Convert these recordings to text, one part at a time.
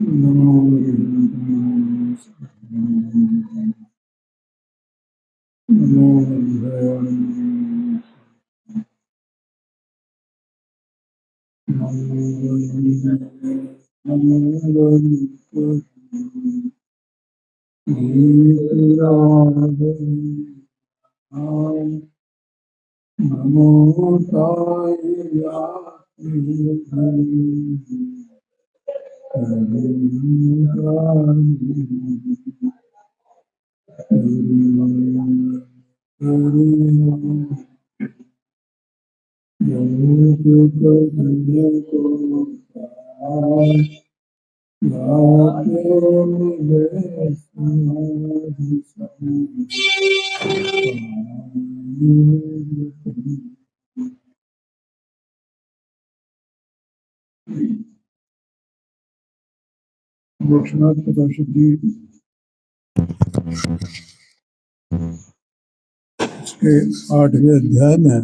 नमो ताय गोरक्षनाथ प्रकाशित जी इसके 8वें अध्याय में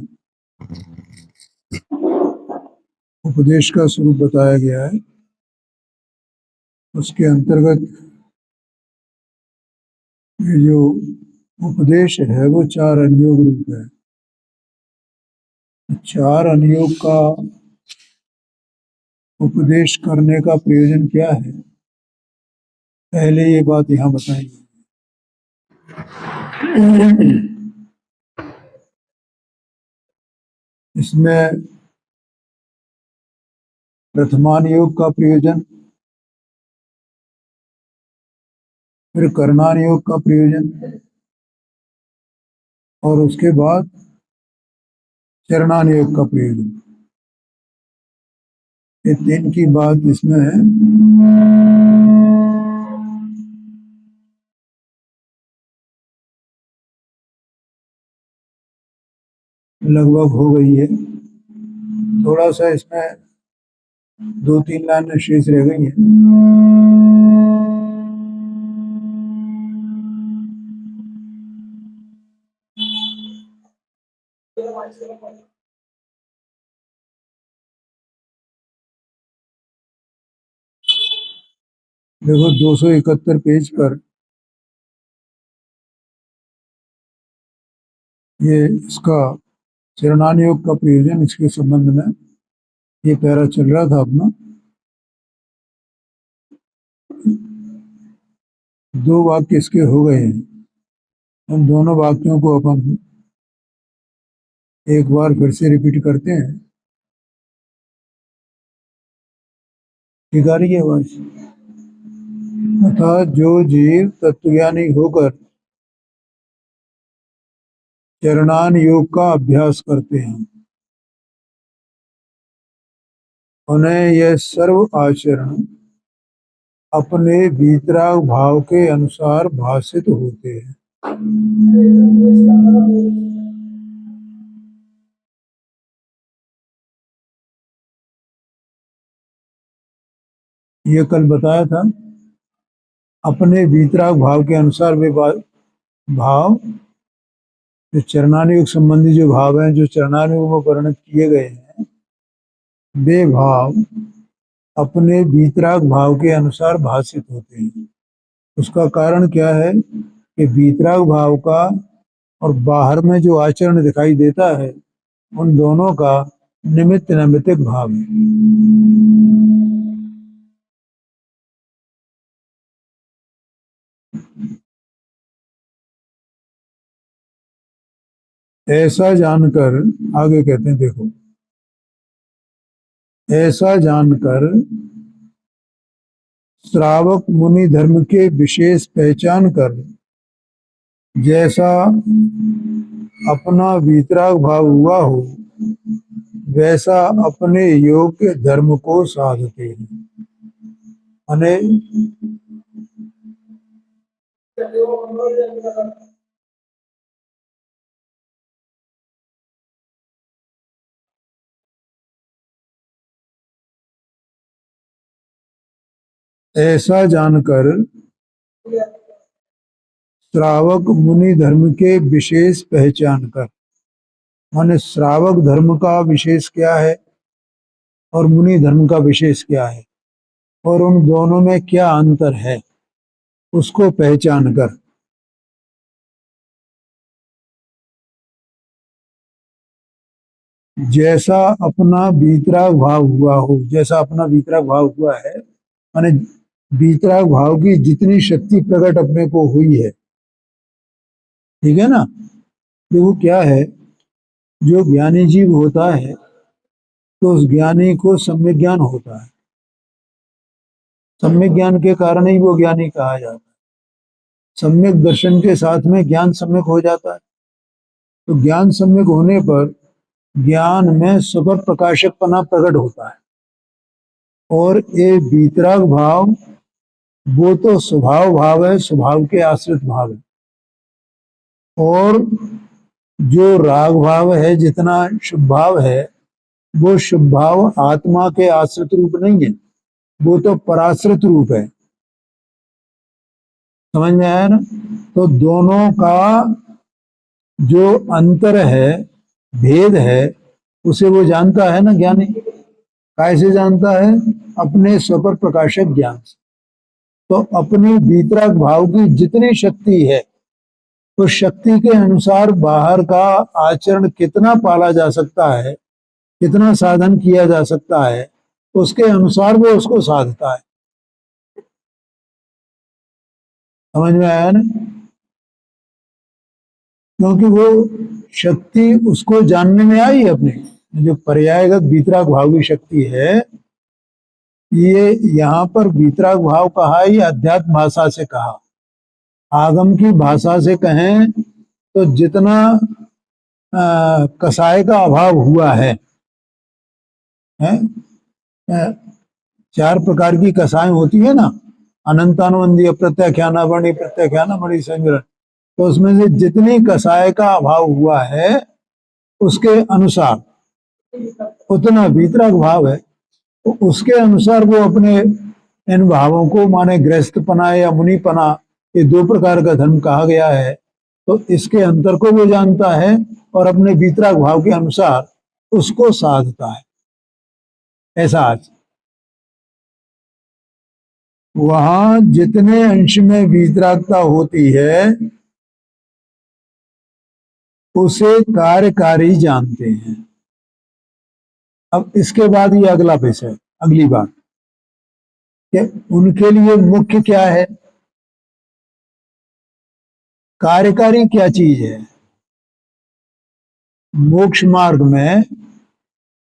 उपदेश का स्वरूप बताया गया है। उसके अंतर्गत ये जो उपदेश है वो 4 अनुयोग रूप है। 4 अनुयोग का उपदेश करने का प्रयोजन क्या है, पहले ये बात यहाँ बताएंगे। इसमें प्रथमान योग का प्रयोजन, फिर करणान योग का प्रयोजन और उसके बाद चरणान योग का प्रयोजन। ये 3 की बात इसमें है। लगभग हो गई है। थोड़ा सा इसमें 2-3 लाइनें शेष रह गई हैं। देखो 271 पेज पर ये इसका चरणान योग का प्रयोजन, इसके संबंध में ये पैरा चल रहा था अपना। 2 वाक्य इसके हो गए हैं। उन दोनों वाक्यों को अपन एक बार फिर से रिपीट करते हैं। ठीक आ रही है आवाज? तथा जो जीव तत्वज्ञानी होकर चरणान योग का अभ्यास करते हैं, उन्हें यह सर्व आचरण अपने वीतराग भाव के अनुसार भाषित होते हैं। ये कल बताया था। अपने वीतराग भाव के अनुसार वे भाव, जो चरणान योग संबंधी जो भाव हैं, जो चरणान योग में वर्णित किए गए हैं, वे भाव अपने वीतराग भाव के अनुसार भाषित होते हैं। उसका कारण क्या है कि वीतराग भाव का और बाहर में जो आचरण दिखाई देता है, उन दोनों का निमित्त नैमित्तिक भाव है। ऐसा जानकर, आगे कहते हैं देखो, ऐसा जानकर श्रावक मुनि धर्म के विशेष पहचान कर जैसा अपना वीतराग भाव हुआ हो, वैसा अपने योग्य धर्म को साधते हैं। अने ऐसा जानकर श्रावक मुनि धर्म के विशेष पहचान कर, माने श्रावक धर्म का विशेष क्या है और मुनि धर्म का विशेष क्या है, और उन दोनों में क्या अंतर है उसको पहचान कर। जैसा अपना वीतराग भाव हुआ हो, जैसा अपना वीतराग भाव हुआ है, माने वीतराग भाव की जितनी शक्ति प्रकट अपने को हुई है, ठीक है ना। देखो क्या है, जो ज्ञानी जीव होता है तो उस ज्ञानी को सम्यक ज्ञान होता है। सम्यक ज्ञान के कारण ही वो ज्ञानी कहा जाता है। सम्यक दर्शन के साथ में ज्ञान सम्यक हो जाता है। तो ज्ञान सम्यक होने पर ज्ञान में सुपर प्रकाशकपना प्रकट होता है। और ये वीतराग भाव वो तो स्वभाव भाव है, स्वभाव के आश्रित भाव है। और जो राग भाव है, जितना शुभ भाव है, वो शुभ भाव आत्मा के आश्रित रूप नहीं है, वो तो पराश्रित रूप है। समझ में आया ना। तो दोनों का जो अंतर है, भेद है, उसे वो जानता है ना ज्ञानी। कैसे जानता है? अपने स्वपर प्रकाशक ज्ञान से। तो अपनी वीतराग भाव की जितनी शक्ति है, उस शक्ति के अनुसार बाहर का आचरण कितना पाला जा सकता है, कितना साधन किया जा सकता है, उसके अनुसार वो उसको साधता है। समझ में आया ना। क्योंकि वो शक्ति उसको जानने में आई है अपने, जो पर्यायगत वीतराग भाव की शक्ति है। ये यहाँ पर वीतराग भाव कहा, ये अध्यात्म भाषा से कहा। आगम की भाषा से कहें तो जितना कसाय का अभाव हुआ है? चार प्रकार की कसाएं होती है ना, अनंतानुबंधी, अप्रत्याख्याना बड़ी, प्रत्याख्याना बड़ी, संग्रह। तो उसमें से जितनी कसाय का अभाव हुआ है उसके अनुसार उतना वीतराग भाव है। तो उसके अनुसार वो अपने इन भावों को, माने गृहस्थपना या मुनिपना, ये दो प्रकार का धर्म कहा गया है। तो इसके अंतर को वो जानता है और अपने वीतराग भाव के अनुसार उसको साधता है। ऐसा आज वहां जितने अंश में वीतरागता होती है उसे कार्यकारी जानते हैं। अब इसके बाद ये अगला विषय, अगली बात कि उनके लिए मुख्य क्या है, कार्यकारी क्या चीज है। मोक्ष मार्ग में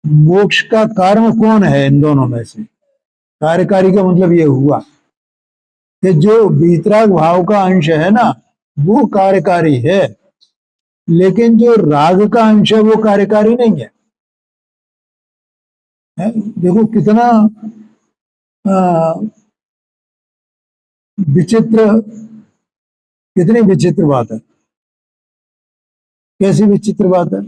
मोक्ष का कारण कौन है इन दोनों में से? कार्यकारी का मतलब ये हुआ कि जो वीतराग भाव का अंश है ना, वो कार्यकारी है, लेकिन जो राग का अंश है वो कार्यकारी नहीं है? देखो कितना विचित्र, कितनी विचित्र बात है। कैसी विचित्र बात है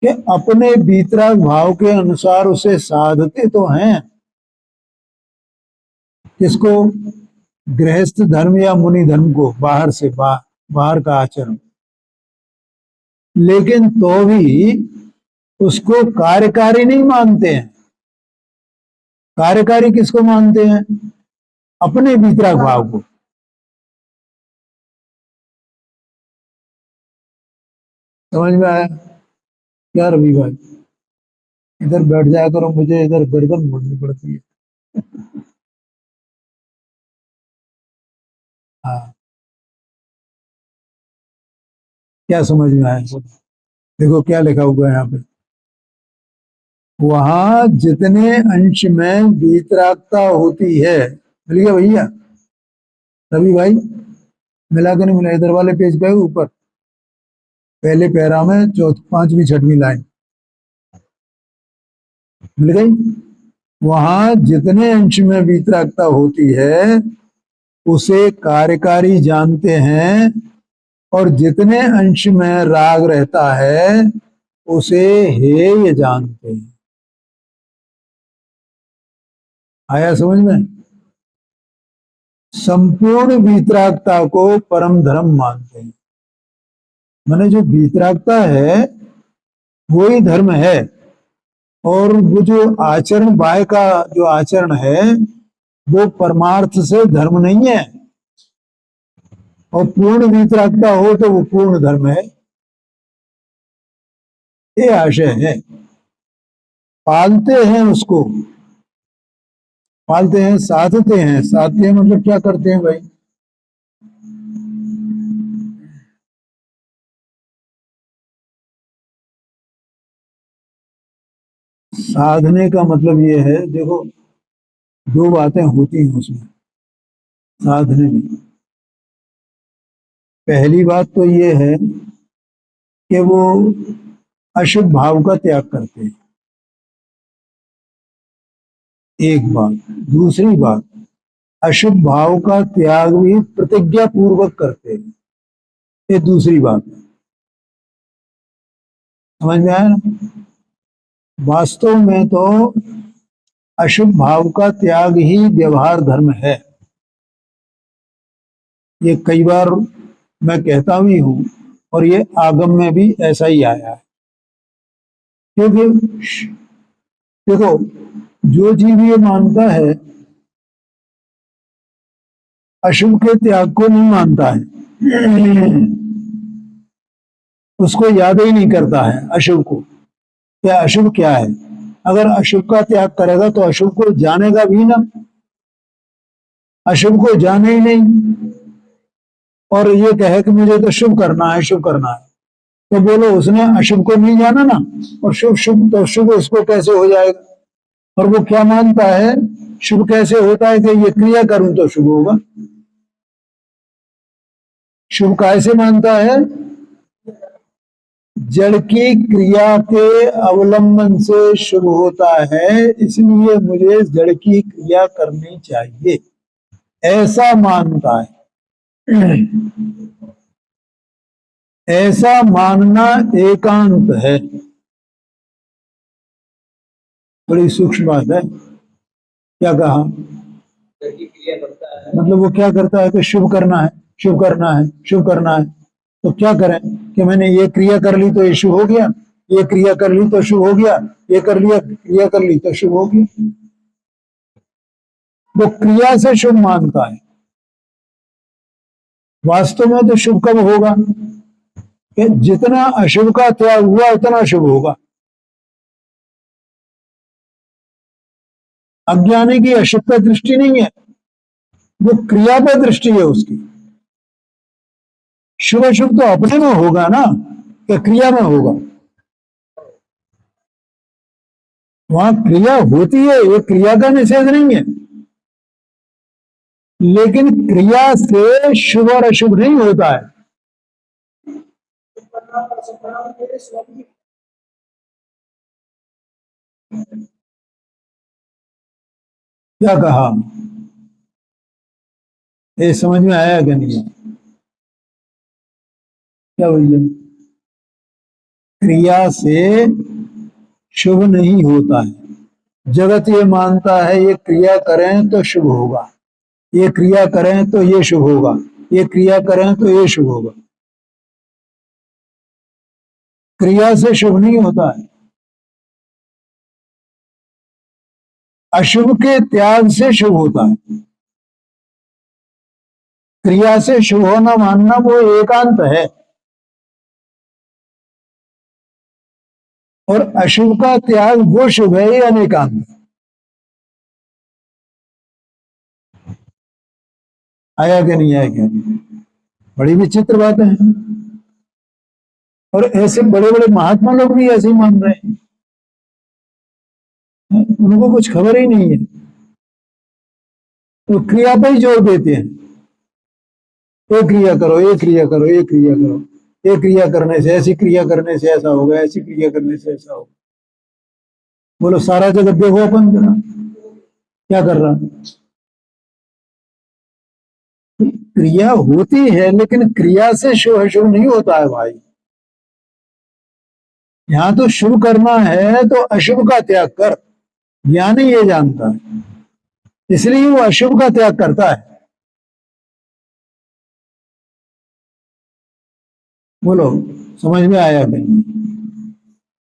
कि अपने वीतराग भाव के अनुसार उसे साधते तो हैं। किसको? गृहस्थ धर्म या मुनि धर्म को, बाहर से बाहर का आचरण। लेकिन तो भी उसको कार्यकारी नहीं मानते हैं। कार्यकारी किसको मानते हैं? अपने वीतराग भाव को। समझ में आया क्या रवि भाई? इधर बैठ जाया करो, मुझे इधर गर्दन मोड़नी पड़ती है। हाँ, क्या समझ में आया? देखो क्या लिखा हुआ है यहाँ पे, वहां जितने अंश में वीतरागता होती है। मिल गया भैया रवि भाई? मिला कि नहीं मिला? इधर वाले पेज पे ऊपर पहले पैरा में चौथी पांचवी छठवीं लाइन मिल गई। वहां जितने अंश में वीतरागता होती है उसे कार्यकारी जानते हैं, और जितने अंश में राग रहता है उसे हेय जानते हैं। आया समझ में? संपूर्ण वीतरागता को परम धर्म मानते हैं। माने जो वीतरागता है वही धर्म है। और वो जो आचरण, बाह्य का जो आचरण है वो परमार्थ से धर्म नहीं है, और पूर्ण वीतरागता हो तो वो पूर्ण धर्म है, ये आशय है। पालते हैं उसको, पालते हैं, साधते हैं। साधते हैं मतलब क्या करते हैं भाई? साधने का मतलब ये है, देखो दो बातें होती हैं उसमें साधने में। पहली बात तो ये है कि वो अशुभ भाव का त्याग करते हैं, एक बात। दूसरी बात, अशुभ भाव का त्याग भी प्रतिज्ञा पूर्वक करते हैं, ये दूसरी बात है। समझ में आया ना? वास्तव में तो अशुभ भाव का त्याग ही व्यवहार धर्म है। ये कई बार मैं कहता भी हूं, और ये आगम में भी ऐसा ही आया है। क्योंकि देखो, जो जीव ये मानता है, अशुभ के त्याग को नहीं मानता है, उसको याद ही नहीं करता है अशुभ को, क्या अशुभ क्या है। अगर अशुभ का त्याग करेगा तो अशुभ को जानेगा भी ना, अशुभ को जाने ही नहीं, और ये कहे कि मुझे तो शुभ करना है, शुभ करना है, तो बोलो उसने अशुभ को नहीं जाना ना, और शुभ शुभ तो शुभ उसको कैसे हो जाएगा? और वो क्या मानता है, शुभ कैसे होता है कि ये क्रिया करूं तो शुभ होगा। शुभ कैसे मानता है? जड़ की क्रिया के अवलंबन से शुभ होता है, इसलिए मुझे जड़ की क्रिया करनी चाहिए, ऐसा मानता है। ऐसा मानना एकांत है, बड़ी सूक्ष्म बात है। क्या कहा? मतलब वो क्या करता है कि शुभ करना है, शुभ करना है, शुभ करना है, तो क्या करें कि मैंने ये क्रिया कर ली तो ये शुभ हो गया, ये क्रिया कर ली तो शुभ हो गया, ये कर लिया, क्रिया कर ली तो शुभ हो गया। वो क्रिया से शुभ मानता है। वास्तव में तो शुभ कब होगा कि जितना अशुभ का त्याग हुआ उतना शुभ होगा। अज्ञानी की अशुभ पर दृष्टि नहीं है, वो क्रिया पर दृष्टि है उसकी। शुभ अशुभ तो अपने में होगा ना, कि क्रिया में होगा? वहां क्रिया होती है, ये क्रिया का निषेध नहीं है, लेकिन क्रिया से शुभ और अशुभ नहीं होता है। क्या कहा? ये समझ में आया कि नहीं? क्या बोलिए? क्रिया से शुभ नहीं होता है। जगत ये मानता है ये क्रिया करें तो शुभ होगा, ये क्रिया करें तो ये शुभ होगा, ये क्रिया करें तो ये शुभ होगा। क्रिया से शुभ नहीं होता है, अशुभ के त्याग से शुभ होता है। क्रिया से शुभ होना मानना वो एकांत है, और अशुभ का त्याग वो शुभ है, ये अनेकांत। आया कि नहीं आया? क्या? बड़ी विचित्र बात है। और ऐसे बड़े बड़े महात्मा लोग भी ऐसे ही मान रहे हैं, उनको कुछ खबर ही नहीं है, तो क्रिया पे ही जोर देते हैं। ये क्रिया करो, ये क्रिया करो, ये क्रिया करो, ये क्रिया करने से, ऐसी क्रिया करने से ऐसा होगा, ऐसी क्रिया करने से ऐसा होगा। बोलो सारा जगत देखो अपन जरा क्या कर रहा है। क्रिया होती है, लेकिन क्रिया से शुभ अशुभ नहीं होता है भाई। यहां तो शुभ करना है तो अशुभ का त्याग कर, ज्ञानी ये जानता है, इसलिए वो अशुभ का त्याग करता है। बोलो समझ में आया कि नहीं?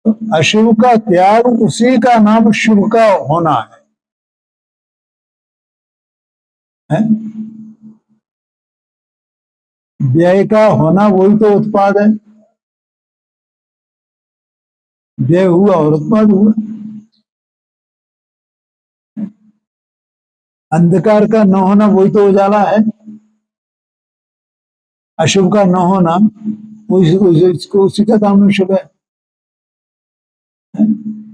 तो अशुभ का त्याग, उसी का नाम शुभ का होना है? व्यय का होना वही तो उत्पाद है। व्यय हुआ और उत्पाद हुआ। अंधकार का न होना वही तो उजाला है। अशुभ का न होना उसी का नाम शुभ है।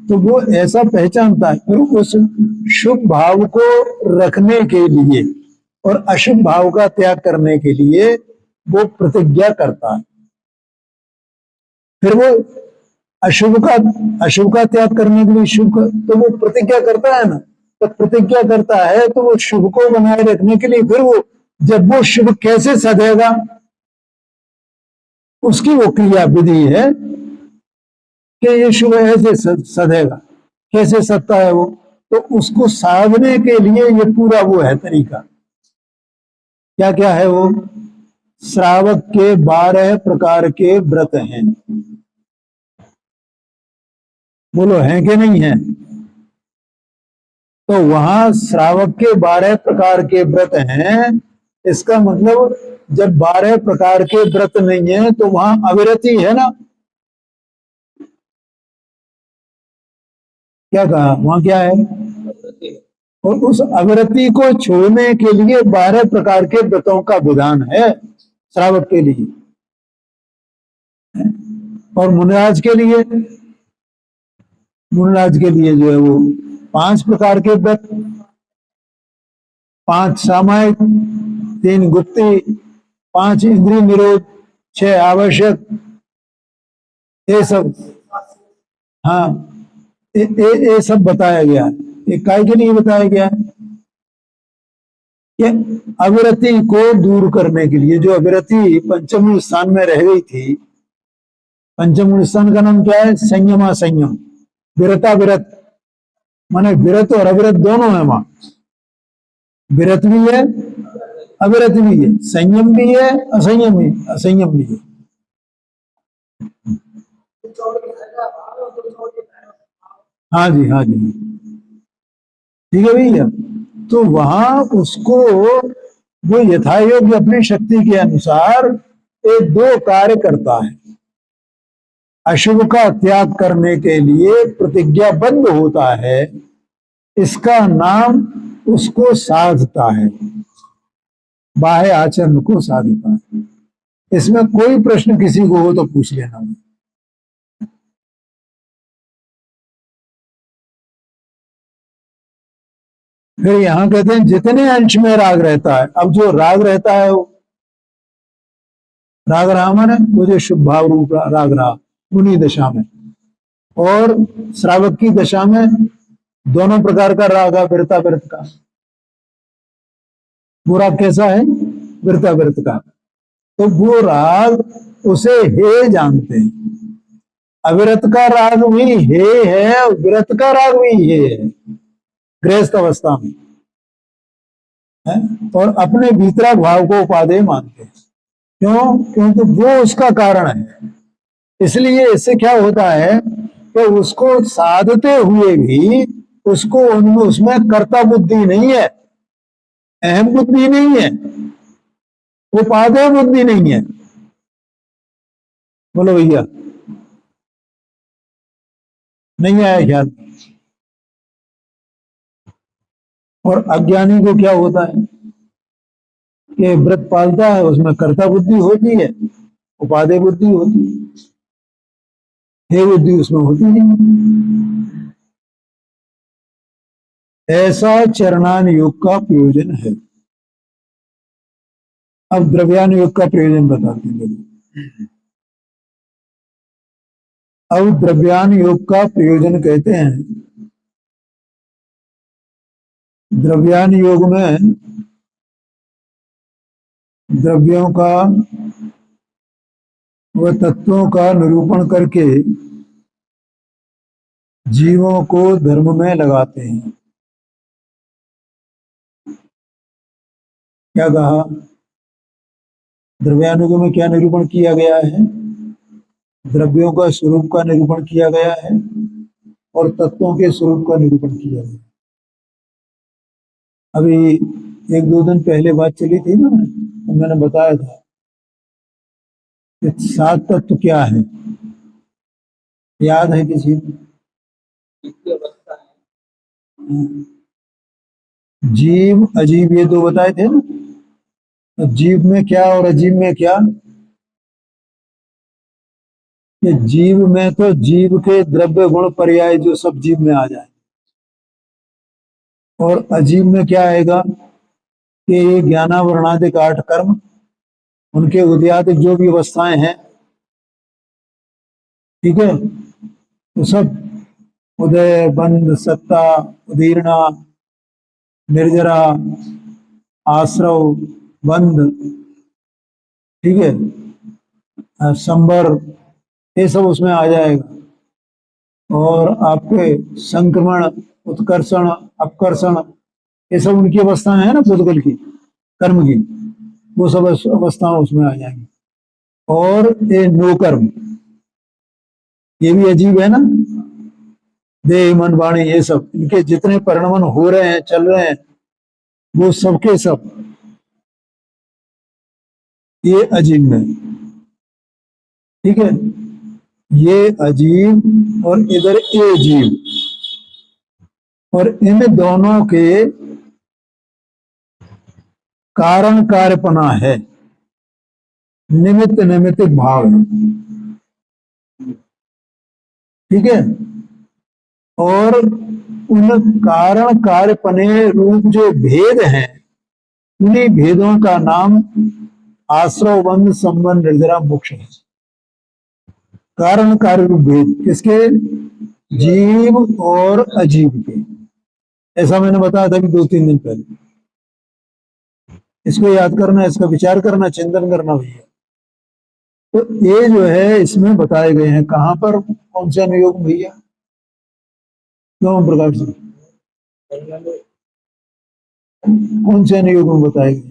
तो वो ऐसा पहचानता है, फिर उस शुभ भाव को रखने के लिए और अशुभ भाव का त्याग करने के लिए वो प्रतिज्ञा करता है। फिर वो अशुभ का त्याग करने के लिए शुभ का, तो वो प्रतिज्ञा करता है ना। तो प्रतिज्ञा करता है तो वो शुभ को बनाए रखने के लिए फिर वो, जब वो शुभ कैसे सधेगा, उसकी वो क्रिया विधि है कि ये शुभ ऐसे सधेगा। कैसे सधता है वो, तो उसको साधने के लिए ये पूरा वो है तरीका। क्या क्या है वो? श्रावक के 12 प्रकार के व्रत हैं। बोलो हैं कि नहीं है? तो वहां श्रावक के 12 प्रकार के व्रत हैं। इसका मतलब जब 12 प्रकार के व्रत नहीं है तो वहां अविरति है ना। क्या कहा? वहां क्या है? और उस अविरति को छोड़ने के लिए 12 प्रकार के व्रतों का विधान है श्रावक के लिए। और मुनिराज के लिए, मुनिराज के लिए जो है वो 5 प्रकार के व्रत, 5 सामायिक, 3 गुप्ती, 5 इंद्रिय निरोध, 6 आवश्यक, ये सब। हाँ, ये सब बताया गया है। ये काय के लिए बताया गया है? ये अविरति को दूर करने के लिए। जो अविरति पंचम स्थान में रह गई थी, पंचम स्थान का नाम क्या है? संयमा संयम, विरता विरत, माने विरत और अविरत दोनों है वहां। विरत भी है, अविरत भी है, संयम भी है, असंयम भी है। हाँ जी, हाँ जी, ठीक है भैया। तो वहां उसको वो यथायोग्य अपनी शक्ति के अनुसार एक 2 कार्य करता है। अशुभ का त्याग करने के लिए प्रतिज्ञाबद्ध होता है, इसका नाम उसको साधता है, बाह्य आचरण को साधता है। इसमें कोई प्रश्न किसी को हो तो पूछ लेना। फिर यहां कहते हैं जितने अंश में राग रहता है। अब जो राग रहता है वो राग रहा माने वो जो शुभ भाव रूप राग रहा उन्हीं दशा में, और श्रावक की दशा में दोनों प्रकार का राग है, विरता विरत का। वो राग कैसा है? विरता विरत का। तो वो राग उसे हे जानते हैं। अविरत का राग भी हे है, विरत का राग भी हे है गृहस्थ अवस्था में है। और अपने भीतरा भाव को उपादेय मानते हैं। क्यों? क्योंकि वो उसका कारण है। इसलिए इससे क्या होता है कि उसको साधते हुए भी उसको उनमें उसमें कर्ता बुद्धि नहीं है, अहम बुद्धि नहीं है, उपादेय बुद्धि नहीं है। बोलो भैया, नहीं आया ख्याल? और अज्ञानी को क्या होता है कि व्रत पालता है, उसमें कर्ता बुद्धि होती है, उपादेय बुद्धि होती है, हे बुद्धि उसमें होती नहीं। ऐसा चरणान योग का प्रयोजन है। अब द्रव्यान योग का प्रयोजन बताते हैं। अब द्रव्यान योग का प्रयोजन कहते हैं, द्रव्यान योग में द्रव्यों का व तत्वों का निरूपण करके जीवों को धर्म में लगाते हैं। क्या कहा? द्रव्यानुग में क्या निरूपण किया गया है? द्रव्यों का स्वरूप का निरूपण किया गया है और तत्वों के स्वरूप का निरूपण किया गया। अभी एक दो दिन पहले बात चली थी ना, तो मैंने बताया था कि 7 तत्व क्या है, याद है किसी को? जीव अजीब ये दो बताए थे ना। तो जीव में क्या और अजीब में क्या? कि जीव में तो जीव के द्रव्य गुण पर्याय जो सब जीव में आ जाए, और अजीब में क्या आएगा कि ये ज्ञानावरणादिक 8 कर्म, उनके उदयादिक जो भी अवस्थाएं हैं, ठीक है, तो सब उदय बंध सत्ता उदीर्णा निर्जरा आश्रव बंध, ठीक है, संबर, ये सब उसमें आ जाएगा। और आपके संक्रमण उत्कर्षण अपकर्षण, ये सब उनकी अवस्थाएं हैं ना पुद्गल की, कर्म की, वो सब अवस्थाएं उसमें आ जाएंगी। और ये नो कर्म, ये भी अजीब है ना, देह मन वाणी ये सब, इनके जितने परिणमन हो रहे हैं चल रहे हैं, वो सबके सब ये अजीब है, ठीक है। ये अजीब और इधर ए जीव, और इन दोनों के कारण कार्यपना है, निमित्त नैमित्तिक भाव है, ठीक है। और उन कारण कार्यपने रूप जो भेद हैं, उन्हीं भेदों का नाम आश्रव बंध संबंध निर्जरा मोक्ष है। कारण कार्य रूप भेद किसके? जीव और अजीव के। ऐसा मैंने बताया था कि 2-3 दिन पहले। इसको याद करना, इसका विचार करना, चिंतन करना भैया। तो ये जो है इसमें बताए गए हैं, कहां पर, कौन से अनुयोग भैया? क्यों प्रकाश जी, कौन से अनुयोग में बताए गए?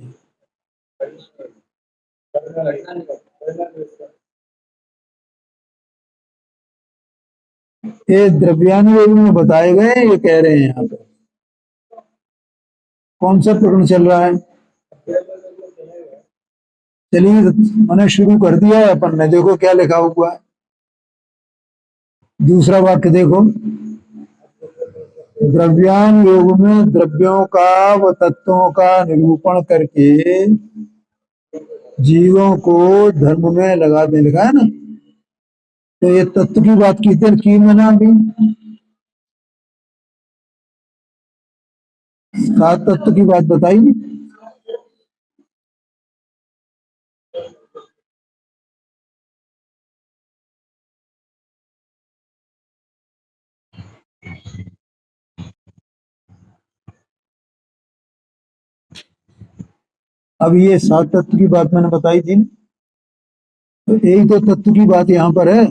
ये द्रव्यानुयोग में बताए गए, ये कह रहे हैं यहाँ पर। कौन सा प्रकरण चल रहा है? चलिए, मैंने शुरू कर दिया है अपन ने, देखो क्या लिखा हुआ है। दूसरा वाक्य देखो, द्रव्यान योग में द्रव्यों का व तत्वों का निरूपण करके जीवों को धर्म में लगा दे, लिखा है ना। तो ये तत्व की बात की मैंने अभी, 7 तत्व की बात बताई। अब ये 7 तत्व की बात मैंने बताई थी, तो एक तो तत्व की बात यहाँ पर है।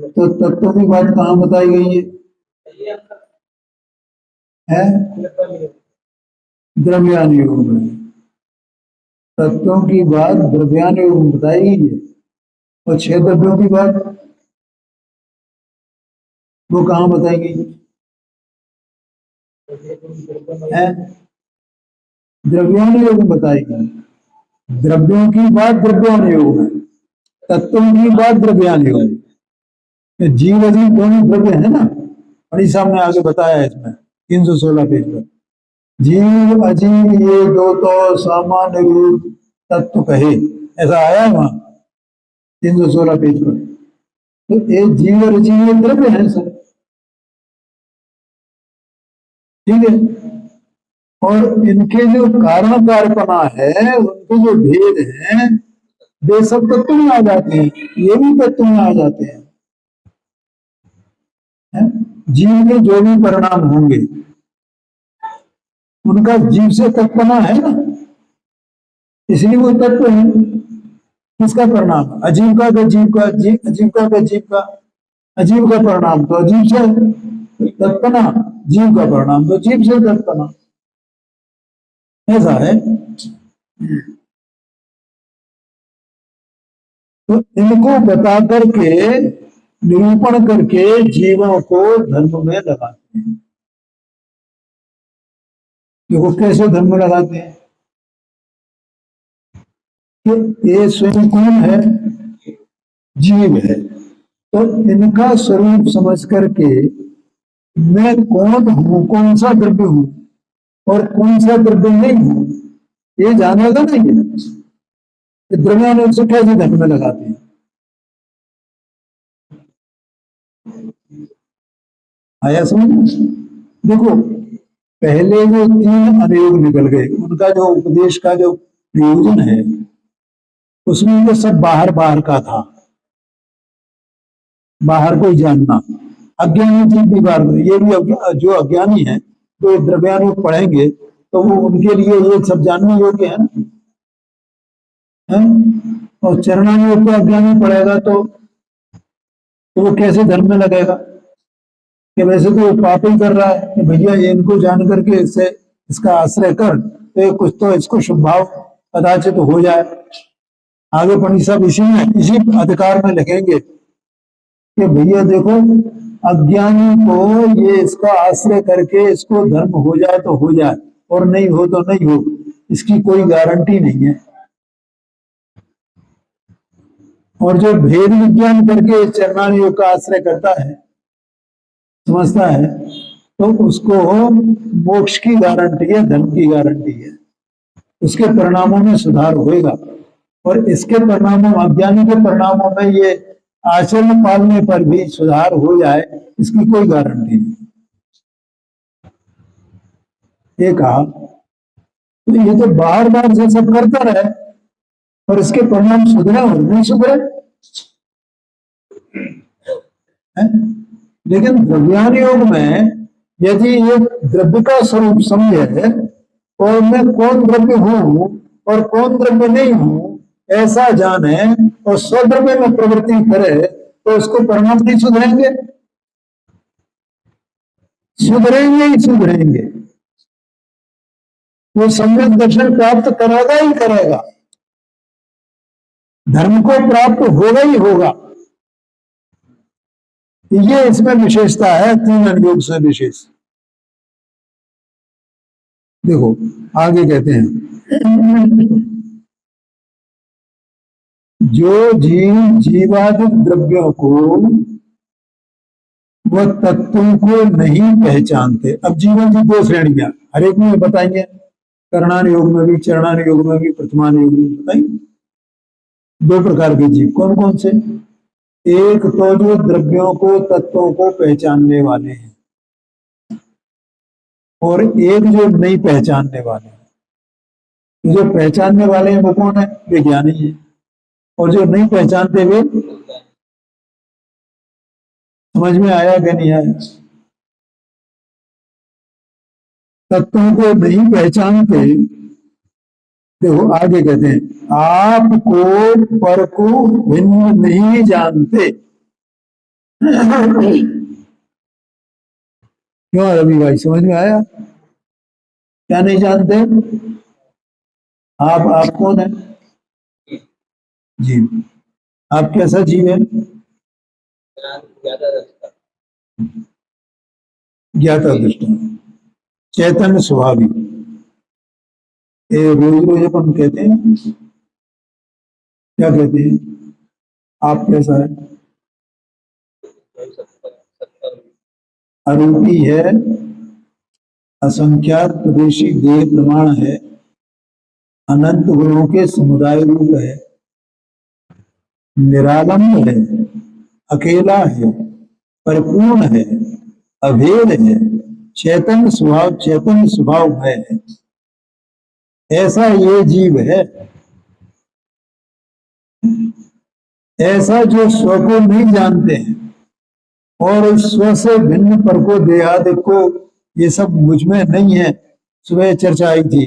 तो तत्व की बात कहाँ बताई गई है? द्रव्यान योग में तत्वों की बात द्रव्यान योग में बताई गई है, और 6 द्रव्यों की बात वो कहाँ बताई गई है? द्रव्यान योग में बताई गई। द्रव्यों की बात द्रव्यान योग में, तत्वों की बात द्रव्यान योग में। तो जीव अजीव दोनों द्रव्य है ना, बड़ी साहब ने आगे बताया है इसमें 316 पेज पर। जीव अजीव ये दो तो सामान्य रूप तत्व कहे, ऐसा आया है वहां 316 पेज पर। तो एक जीव और अजीव ये द्रव्य है सर, ठीक है। और इनके जो कारण कार्यपना है, उनके जो भेद हैं, वे सब तत्व में आ जाते हैं, ये भी तत्व में आ जाते हैं, है? जीव के जो भी परिणाम होंगे, उनका जीव से तत्पना है ना, इसलिए वो तत्व है। किसका परिणाम? अजीव का जीव का, जीव अजीव का जीव का, अजीव का परिणाम तो अजीव से तत्पना, जीव का परिणाम तो जीव से तत्पना, ऐसा है। तो इनको बता करके, निरूपण करके जीवों को धर्म में लगाते हैं। देखो कैसे धर्म में लगाते हैं कि ये स्वयं कौन है, जीव है। तो इनका स्वरूप समझ करके मैं कौन हूं, कौन सा द्रव्य हूं और कौन सा द्रव्य नहीं हूं, ये जानेगा नहीं है। द्रव्यानुग से कैसे धर्म में लगाते हैं? आया समझ? देखो पहले जो 3 अनुयोग निकल गए, उनका जो उपदेश का जो प्रयोजन है उसमें तो सब बाहर बाहर का था, बाहर को ही जानना। अज्ञानी थी भी बाहर में, ये भी जो अज्ञानी है तो द्रव्यानुग पढ़ेंगे तो वो उनके लिए ये सब जानने योग्य है ना, है? और चरणानुयोग को अज्ञानी पढ़ेगा तो वो कैसे धर्म में लगेगा कि वैसे तो वो पाप ही कर रहा है कि भैया ये इनको जान करके इससे इसका आश्रय कर तो कुछ तो इसको शुभ भाव कदाचित तो हो जाए। आगे पंडित साहब इसी अधिकार में लिखेंगे कि भैया देखो अज्ञानी को ये इसका आश्रय करके इसको धर्म हो जाए तो हो जाए और नहीं हो तो नहीं हो, इसकी कोई गारंटी नहीं है। और जो भेद विज्ञान करके चरणानुयोग का आश्रय करता है, समझता है, तो उसको मोक्ष की गारंटी है, धर्म की गारंटी है, उसके परिणामों में सुधार होएगा। और इसके परिणामों, अज्ञानी के परिणामों में ये आचरण पालने पर भी सुधार हो जाए, इसकी कोई गारंटी नहीं। ये कहा तो ये तो बार बार से सब करता रहे और इसके परिणाम सुधरे और नहीं सुधरे है? लेकिन द्रव्यानुयोग में यदि ये द्रव्य का स्वरूप समझे और मैं कौन द्रव्य हूं और कौन द्रव्य नहीं हूं ऐसा जाने और स्वद्रव्य में प्रवृत्ति करे तो उसको परिणाम नहीं सुधरेंगे, सुधरेंगे ही सुधरेंगे। वो सम्यक दर्शन प्राप्त करेगा ही करेगा, धर्म को प्राप्त होगा ही होगा। ये इसमें विशेषता है 3 अनुयोग से विशेष। देखो आगे कहते हैं जो जीव जीवादि द्रव्यों को वह तत्वों को नहीं पहचानते। अब जीवन की 2 श्रेणियां हर एक में बताइए, करणानुयोग में भी, चरणानुयोग में भी, प्रथमानुयोग में बताइए। 2 प्रकार के जीव कौन कौन से? एक तो जो द्रव्यों को, तत्वों को पहचानने वाले हैं, और एक जो नहीं पहचानने वाले हैं। जो पहचानने वाले हैं वो कौन है? विज्ञानी है। और जो नहीं पहचानते वे, समझ में आया कि नहीं आया? तत्वों को नहीं पहचानते। देखो आगे कहते हैं आपको पर को भिन्न नहीं जानते। क्यों रवि भाई, समझ में आया? क्या नहीं जानते? आप कौन है? जीव। आप कैसा जीव है? ज्ञाता दृष्टा, चैतन्य स्वाभाविक। रोज रोज अपन कहते हैं, क्या कहते हैं? आप कैसा है? आरोपी है, असंख्यात प्रदेशी देह प्रमाण है, अनंत गुणों के समुदाय रूप है, निरालंब है, अकेला है, परिपूर्ण है, अभेद है, चैतन्य स्वभाव है। ऐसा ये जीव है। ऐसा जो स्व को नहीं जानते हैं और उस स्व से भिन्न पर को, देहादि को, ये सब मुझ में नहीं है। सुबह चर्चा आई थी,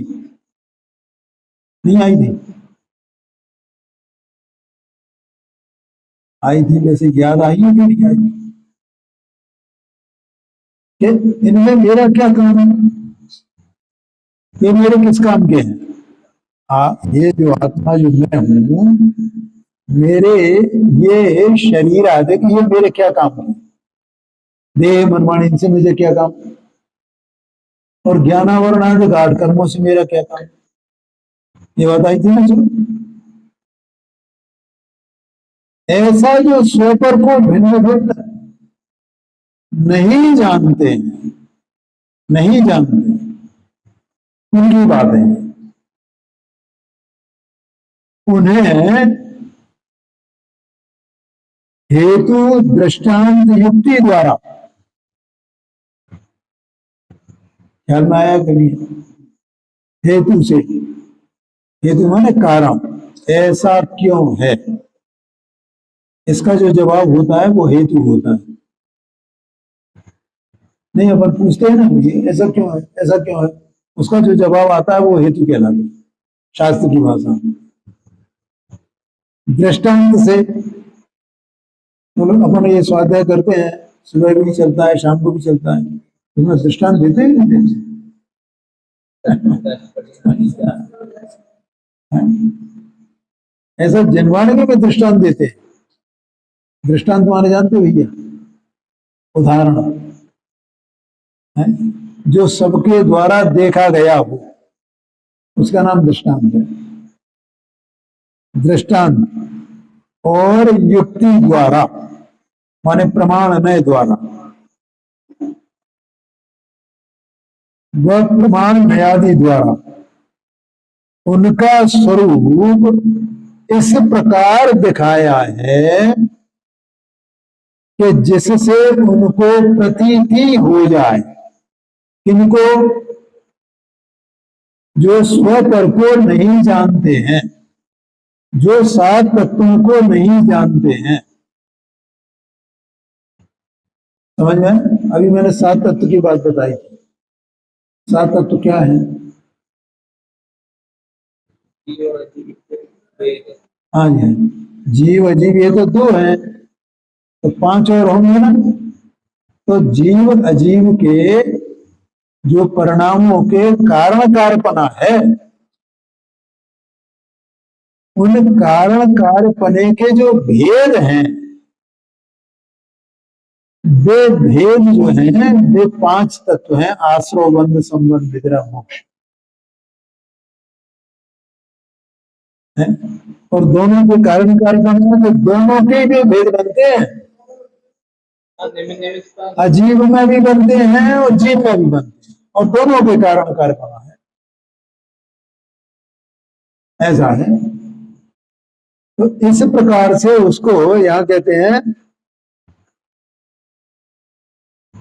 नहीं आई थी? आई थी, वैसे याद आई है कि नहीं आई? कि इनमें मेरा क्या काम है? ये मेरे किस काम के हैं? ये जो आत्मा जो मैं हूं, मेरे ये शरीर आदि कि ये मेरे क्या काम है, देह मन वाणी इनसे मुझे क्या काम, और ज्ञानावरण आदि गाढ़ कर्मों से मेरा क्या काम, ये बात आई थी ना। चलो, ऐसा जो स्वपर को भिन्न भिन्न नहीं जानते हैं, नहीं जानते, उनकी बात है। उन्हें हेतु दृष्टांत युक्ति द्वारा, ख्याल में आया कभी, हेतु से, हेतु माने कारण, ऐसा क्यों है, इसका जो जवाब होता है वो हेतु होता है। नहीं, अपन पूछते हैं ना, ये ऐसा क्यों है, ऐसा क्यों है, उसका जो जवाब आता है वो हेतु कहलाता है शास्त्र की भाषा में। दृष्टांत से तो अपन ये स्वाध्याय करते हैं, सुबह भी चलता है शाम को भी चलता है, तुम्हें दृष्टांत देते हैं नहीं देते? ऐसा जनवाणी में दृष्टांत देते हैं। दृष्टांत माने जानते हो भैया, उदाहरण है जो सबके द्वारा देखा गया हो, उसका नाम दृष्टांत है। दृष्टांत और युक्ति द्वारा माने प्रमाण नय द्वारा, वह प्रमाण नयादि द्वारा उनका स्वरूप इस प्रकार दिखाया है कि जिससे उनको प्रतीति हो जाए। किनको? जो स्वपर को नहीं जानते हैं, जो सात तत्वों को नहीं जानते हैं। समझ में? अभी मैंने सात तत्व की बात बताई थी। सात तत्व क्या है? हाँ जी, जीव अजीव ये तो दो हैं, तो पांच और होंगे ना। तो जीव अजीव के जो परिणामों के कारण कार्यपना है, उन कारण कार्यपने के जो भेद हैं, वे भेद जो हैं वे पांच तत्व हैं, आश्रव बंध संबंध विद्रा मोक्ष है। और दोनों के कारण कार्यपने में तो दोनों के भी भेद बनते हैं, अजीव में भी बनते हैं और जीव में भी बनते हैं, और दोनों के कारण कार्यपना है, ऐसा है। तो इस प्रकार से उसको यहां कहते हैं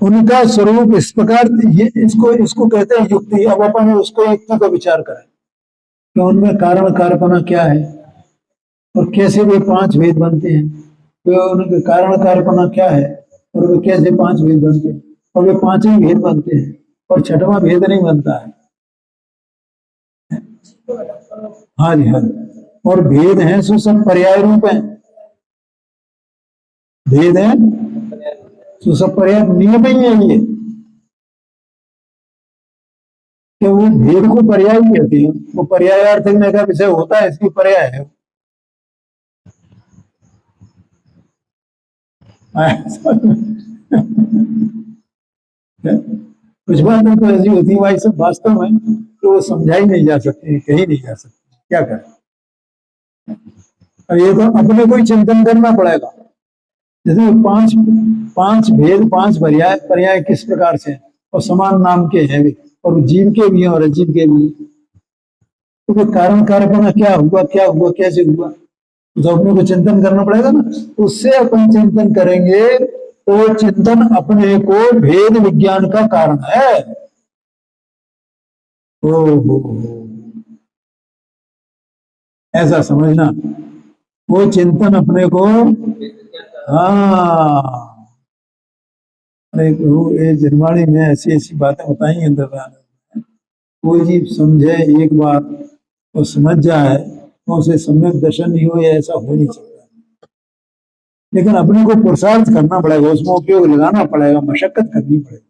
उनका स्वरूप इस प्रकार, ये इसको इसको कहते हैं युक्ति। अब अपन उसको युक्ति का विचार करें कि उनमें कारण कार्यपना क्या है और कैसे वे पांच भेद बनते हैं, तो उनके कारण कार्यपना क्या है और वे कैसे पांच भेद बनते हैं, और वे पांच ही भेद बनते हैं और छठवां भेद नहीं बनता है। हाँ जी, हाँ जी। और भेद हैं सो सब पर्याय रूप है, भेद है तो सब पर्याय नियम ही है ये, कि वो भेद को पर्याय कहते हैं, वो पर्यायार्थक में का विषय होता है, इसकी पर्याय है। कुछ बातें तो ऐसी होती है भाई, सब वास्तव में तो वो समझाई नहीं जा सकती, कही नहीं जा सकती, क्या करें। और ये तो अपने को ही चिंतन करना पड़ेगा। जैसे पांच पांच भेद, पांच पर्याय, पर्याय किस प्रकार से और समान नाम के हैं भी, और जीव के भी हैं और अजीव के भी। तो वो कारण कार्यपना क्या हुआ, क्या हुआ, कैसे हुआ, तो अपने को चिंतन करना पड़ेगा ना। उससे अपन चिंतन करेंगे तो चिंतन अपने को भेद विज्ञान का कारण है। ओ ऐसा समझना, वो चिंतन अपने को, हाँ। अरे ये जनवाणी में ऐसी ऐसी बातें बताई अंदर में, कोई जीव समझे एक बार और समझ जाए तो उसे सम्यक दर्शन नहीं हो, ऐसा हो नहीं सकता। लेकिन अपने को पुरुषार्थ करना पड़ेगा, उसमें उपयोग लगाना पड़ेगा, मशक्कत करनी पड़ेगी,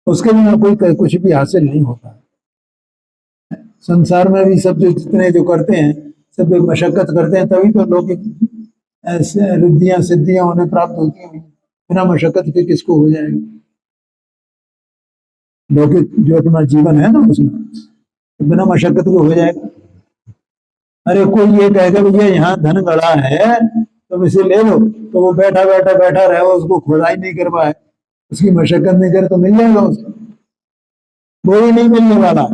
उसके बिना कोई कुछ भी हासिल नहीं होता। संसार में भी सब जो जितने जो करते हैं सब मशक्कत करते हैं तभी तो लोग ऐसे रिद्धियां सिद्धियां उन्हें प्राप्त होती हैं। बिना मशक्कत के किसको हो जाएगा? लौकिक जो अपना जीवन है ना उसमें तो बिना मशक्कत के हो जाएगा। अरे कोई ये कहेगा भैया यहाँ धन गड़ा है तुम इसे ले लो, तो वो बैठा बैठा बैठा रहे, उसको खुदाई नहीं कर पाए, उसकी मशक्कत नहीं करे तो मिल जाएगा उसको? वो ही नहीं मिलने वाला,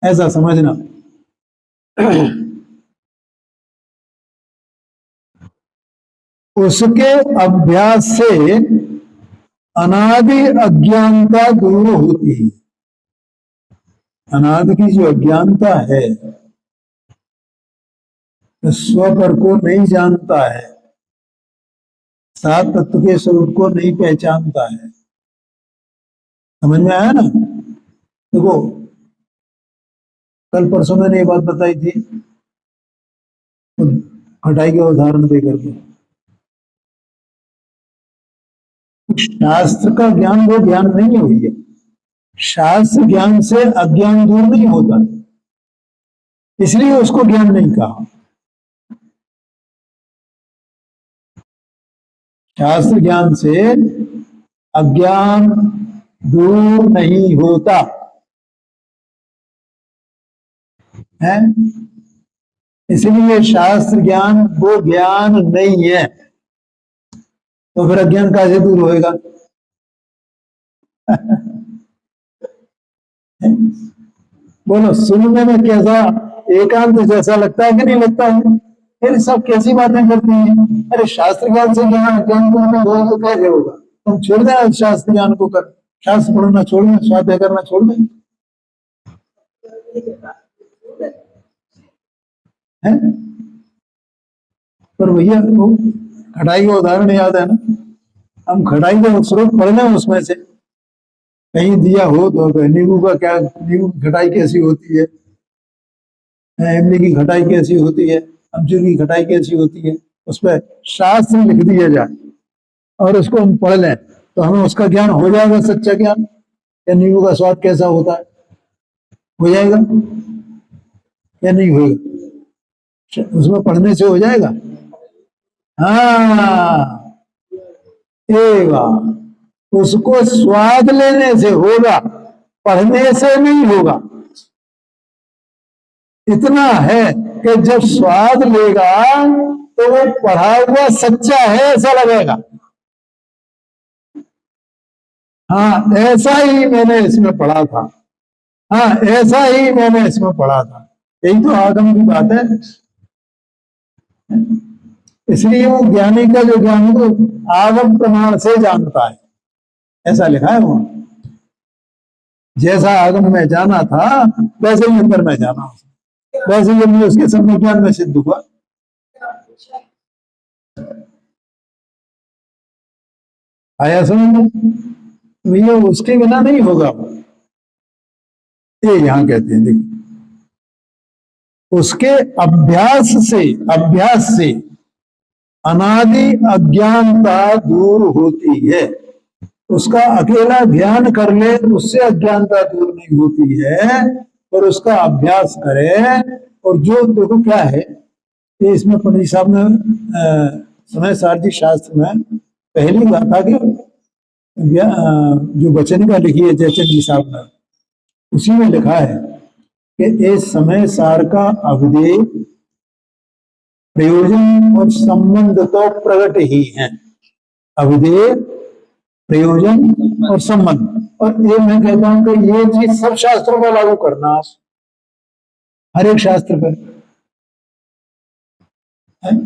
ऐसा समझना। उसके अभ्यास से अनादि अज्ञानता दूर होती है। अनादि की जो अज्ञानता है, स्व पर को नहीं जानता है, सात तत्व के स्वरूप को नहीं पहचानता है, समझ में आया ना? देखो कल परसों मैंने ये बात बताई थी खटाई के उदाहरण देकर के। शास्त्र का ज्ञान वो ज्ञान नहीं है भैया। शास्त्र ज्ञान से अज्ञान दूर नहीं होता, इसलिए उसको ज्ञान नहीं कहा। शास्त्र ज्ञान से अज्ञान दूर नहीं होता है, इसलिए शास्त्र ज्ञान वो ज्ञान नहीं है। तो फिर अज्ञान कैसे दूर होएगा? बोलो सुनने में कैसा एकांत जैसा लगता है कि नहीं लगता है? फिर सब कैसी बातें करती हैं? अरे शास्त्र ज्ञान से ज्ञान ज्ञान होगा तो कैसे होगा? तुम छोड़ दे शास्त्र ज्ञान को, कर शास्त्र पढ़ना छोड़ दें, स्वाध्याय करना छोड़ दें, है? पर भैया वो खटाई का उदाहरण याद है ना? हम खटाई का स्रोत पढ़ लें उसमें से कहीं दिया हो तो नींबू का क्या, नींबू की खटाई कैसी होती है, इमली की खटाई कैसी होती है, अमचूर की खटाई कैसी होती है, उस पर शास्त्र लिख दिया जाए और उसको हम पढ़ लें तो हमें उसका ज्ञान हो जाएगा, सच्चा ज्ञान। या नींबू का स्वाद कैसा होता है, हो जाएगा या नहीं होगा? उसमें पढ़ने से हो जाएगा। हाँ उसको स्वाद लेने से होगा, पढ़ने से नहीं होगा। इतना है कि जब स्वाद लेगा तो वो पढ़ा हुआ सच्चा है ऐसा लगेगा। हाँ ऐसा ही मैंने इसमें पढ़ा था, हाँ ऐसा ही मैंने इसमें पढ़ा था, यही तो आगम की बात है। इसलिए वो ज्ञानी का जो ज्ञान को आगम प्रमाण से जानता है, ऐसा लिखा है वहां। जैसा आगम में जाना था वैसे ही अंदर में जाना, वैसे ही हमने उसके सब ज्ञान में सिद्ध हुआ। आया समझ? भैया उसके बिना नहीं होगा। ये यहां कहते हैं देखिए, उसके अभ्यास से अनादि अज्ञानता दूर होती है। उसका अकेला ध्यान कर ले उससे अज्ञानता दूर नहीं होती है, और उसका अभ्यास करे। और जो देखो क्या है, ये इसमें पंडित साहब ने समय सारथी शास्त्र में पहली गाथा के जो वचन का लिखी है जयचंद जी साहब ने, उसी में लिखा है कि इस समय सार का अवधेय प्रयोजन और संबंध तो प्रकट ही है। अवधेय, प्रयोजन और संबंध, और ये मैं कहता हूं कि ये चीज सब शास्त्रों पर लागू करना, हर एक शास्त्र पर है।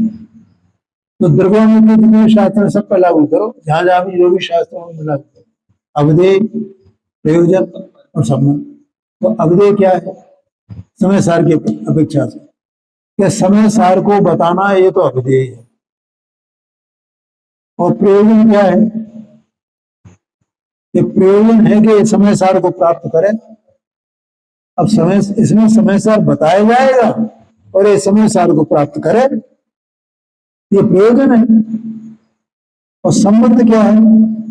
तो द्रव्यात्मक के जितने शास्त्र सब पर लागू करो, जहां जहां भी जो भी शास्त्रों में लागू करो, अवधेय, प्रयोजन और संबंध। तो अवधेय क्या है? समय सार की अपेक्षा से क्या समय सार को बताना, ये तो अवधेय है। और प्रयोजन क्या है? ये प्रयोजन है कि समय सार को प्राप्त करें। अब समय इसमें समय सार बताया जाएगा और ये समय सार को प्राप्त करे, ये प्रयोजन है। और संबंध क्या है?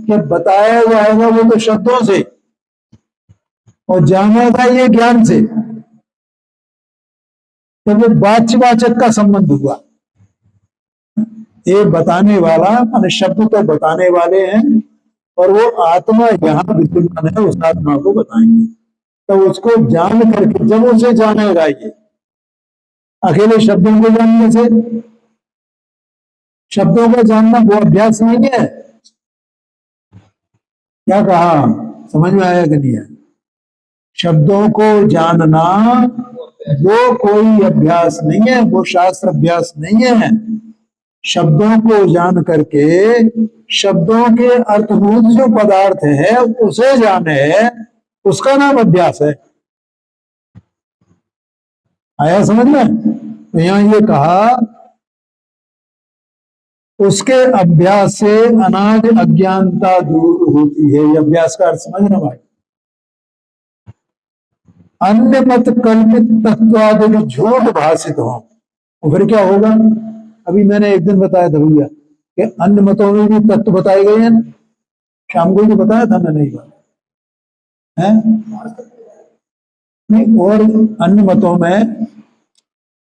कि बताया जाएगा वो तो शब्दों से और जानेगा ये ज्ञान से। तो वो वाच्यवाचक का संबंध हुआ। ये बताने वाला मान शब्द तो बताने वाले हैं और वो आत्मा यहाँ विद्यमान है, उस आत्मा को बताएंगे। तो उसको जान करके जब उसे जानेगा, ये अकेले शब्दों को जानने से, शब्दों को जानना वो अभ्यास नहीं है। क्या कहा, समझ में आया कि नहीं है? शब्दों को जानना वो कोई अभ्यास नहीं है, वो शास्त्र अभ्यास नहीं है। शब्दों को जान करके शब्दों के अर्थभूत जो पदार्थ है उसे जाने, उसका नाम अभ्यास है। आया समझ में? तो यहां ये कहा उसके अभ्यास से अनाज अज्ञानता दूर होती है। ये अभ्यास का अर्थ समझना भाई। अन्य मत कल्पित तत्वादि झूठ भाषित हो, तो फिर क्या होगा? अभी मैंने एक दिन बताया था भैया कि अन्य मतों में भी तत्व बताए गए हैं। शाम को भी बताया था मैंने, एक बार है नहीं। और अन्य मतों में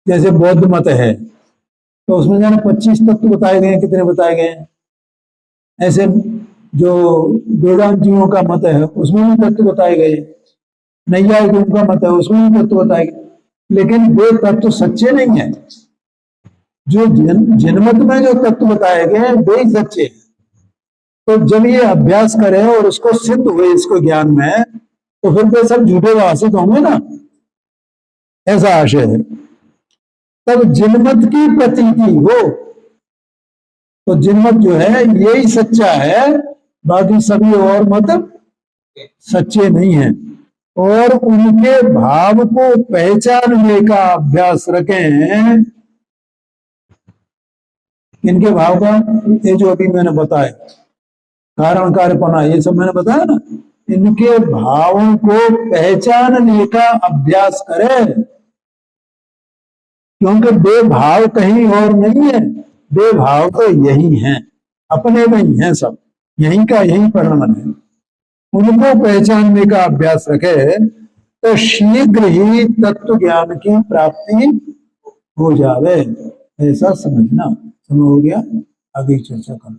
जैसे बौद्ध मत है तो उसमें जाने 25 तत्व बताए गए हैं। कितने बताए गए हैं? ऐसे जो वेदांतियों का मत है उसमें भी तत्व बताए गए। नैयायिकों का मत है उसमें भी तत्व बताए गए, लेकिन वे तत्व सच्चे नहीं है। जो जनमत में जो तत्व बताए गए हैं वे ही सच्चे हैं। तो जब ये अभ्यास करें और उसको सिद्ध हुए इसको ज्ञान में, तो फिर वे सब झूठे भाषित होंगे ना, ऐसा आशय है। तब जिनमत की प्रतीति हो, तो जिनमत जो है यही सच्चा है, बाकी सभी और मत सच्चे नहीं हैं। और उनके भाव को पहचानने का अभ्यास रखें। इनके भाव का, ये जो अभी मैंने बताया कारण कार्यपना, ये सब मैंने बताया ना, इनके भावों को पहचानने का अभ्यास करें। क्योंकि बेभाव कहीं और नहीं है, बेभाव तो यही है, अपने में ही है सब, यही का यही परिणाम है। उनको पहचानने का अभ्यास रखे तो शीघ्र ही तत्व ज्ञान की प्राप्ति हो जावे, ऐसा समझना। समझ हो गया? आगे चर्चा करो।